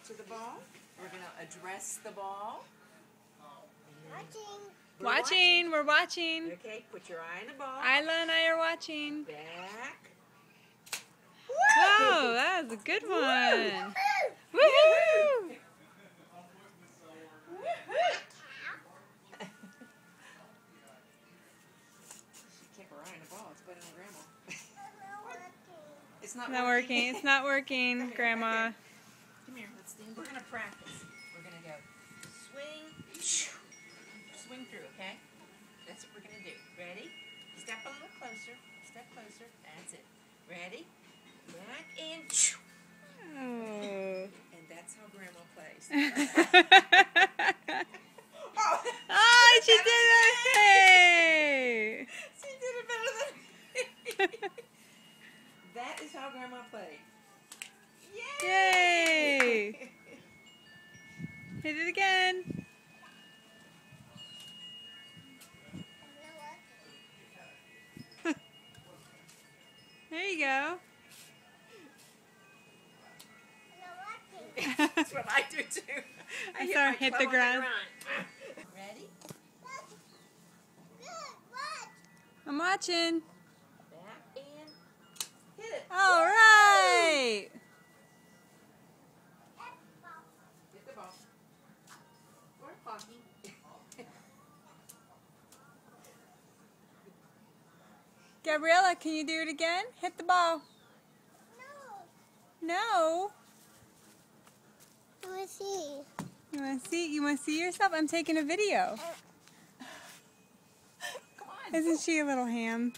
to the ball. We're going to address the ball. Watching. We're watching. Okay, put your eye on the ball. Isla and I are watching. Back. Oh, that was a good one. Woohoo! Keep her eye on the ball. It's better than Grandma. It's Not working. It's not working, Grandma. Come here. Let's stand. We're going to practice. We're going to go swing through, okay? That's what we're going to do. Ready? Step a little closer. Step closer. That's it. Ready? Back and Oh. And that's how Grandma plays. Oh, she did it! Hey! She did it better than That is how Grandma played. Yay! Hit it again. There you go. That's what I do too. I Hit the ground. Ready? I'm watching. Back and hit it. All right. Hit the ball. Or hockey. Gabriella, can you do it again? Hit the ball. No. I want to see. You want to see? You want to see yourself? I'm taking a video. Come on. Isn't she a little ham?